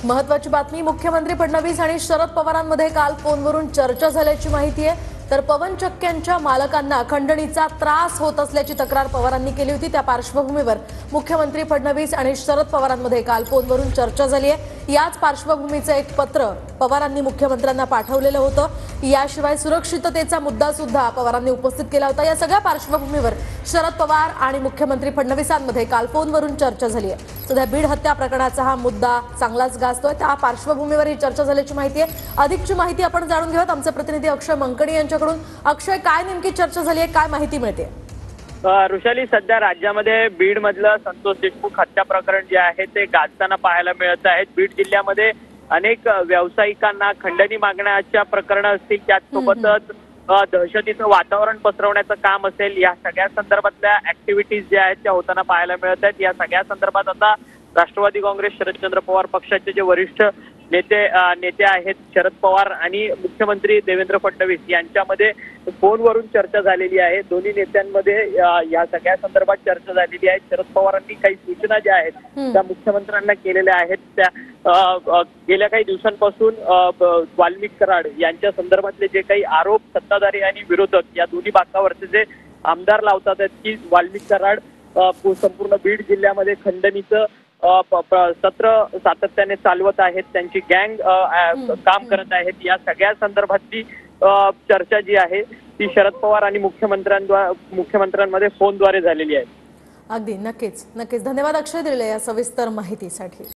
महत्त्वाची बातमी, मुख्यमंत्री फडणवीस आणि शरद पवारांमध्ये काल फोनवरून चर्चा झाल्याची माहिती आहे। तर पवन चक्क्यांच्या मालकांना खंडणीचा त्रास होत असल्याची तक्रार पवारांनी केली होती। त्या पार्श्वभूमीवर मुख्यमंत्री फडणवीस आणि शरद पवारांमध्ये काल फोनवरून चर्चा झाली आहे। याच पार्श्वभूमीचं एक पत्र पवारांनी मुख्यमंत्र्यांना पाठवलेलं होतं। याशिवाय सुरक्षिततेचा मुद्दा सुद्धा पवारांनी उपस्थित केला होता। या सगळ्या पार्श्वभूमीवर शरद पवार आणि मुख्यमंत्री फडणवीसांमध्ये काल फोनवरून चर्चा झाली आहे। सध्या बीड हत्या प्रकरणाचा हा मुद्दा चांगलाच गाजतोय। त्या पार्श्वभूमीवर ही चर्चा झाल्याची माहिती आहे। अधिकची माहिती आपण जाणून घेऊयात आमचे प्रतिनिधी अक्षय मंकणी यांच्याकडून। अक्षय, काय नेमकी चर्चा झाली आहे, काय माहिती मिळते? ऋषाली, सध्या राज्यामध्ये बीड मधलं संतोष देशमुख हत्या प्रकरण जे आहे ते गाजताना पाहायला मिळत आहे। बीड जिल्ह्यामध्ये अनेक व्यावसायिकांना खंडणी मागण्याच्या प्रकरण असतील, त्याचसोबतच दहशतीचं वातावरण पसरवण्याचं काम असेल, या सगळ्या संदर्भातल्या ऍक्टिव्हिटीज ज्या आहेत त्या होताना पाहायला मिळत आहेत। या सगळ्या संदर्भात आता राष्ट्रवादी काँग्रेस शरदचंद्र पवार पक्षाचे जे वरिष्ठ नेते आहेत शरद पवार आणि मुख्यमंत्री देवेंद्र फडणवीस यांच्यामध्ये फोनवरून चर्चा झालेली आहे। दोन्ही नेत्यांमध्ये या सगळ्या संदर्भात चर्चा झालेली आहे। शरद पवारांनी काही सूचना ज्या आहेत त्या मुख्यमंत्र्यांना केलेल्या आहेत। त्या गेल्या काही दिवसांपासून वाल्मिक कराड यांच्या संदर्भातले जे काही आरोप सत्ताधारी आणि विरोधक या दोन्ही बाकावरचे जे आमदार लावतात आहेत की वाल्मिक कराड संपूर्ण बीड जिल्ह्यामध्ये खंडणीचं सत्र सातत्याने चालवत आहेत, त्यांची गँग काम करत आहेत, या सगळ्या संदर्भातली चर्चा जी आहे ती शरद पवार आणि मुख्यमंत्र्यांमध्ये फोनद्वारे झालेली आहे। अगदी नक्कीच धन्यवाद अक्षय दिलेल्या या सविस्तर माहितीसाठी।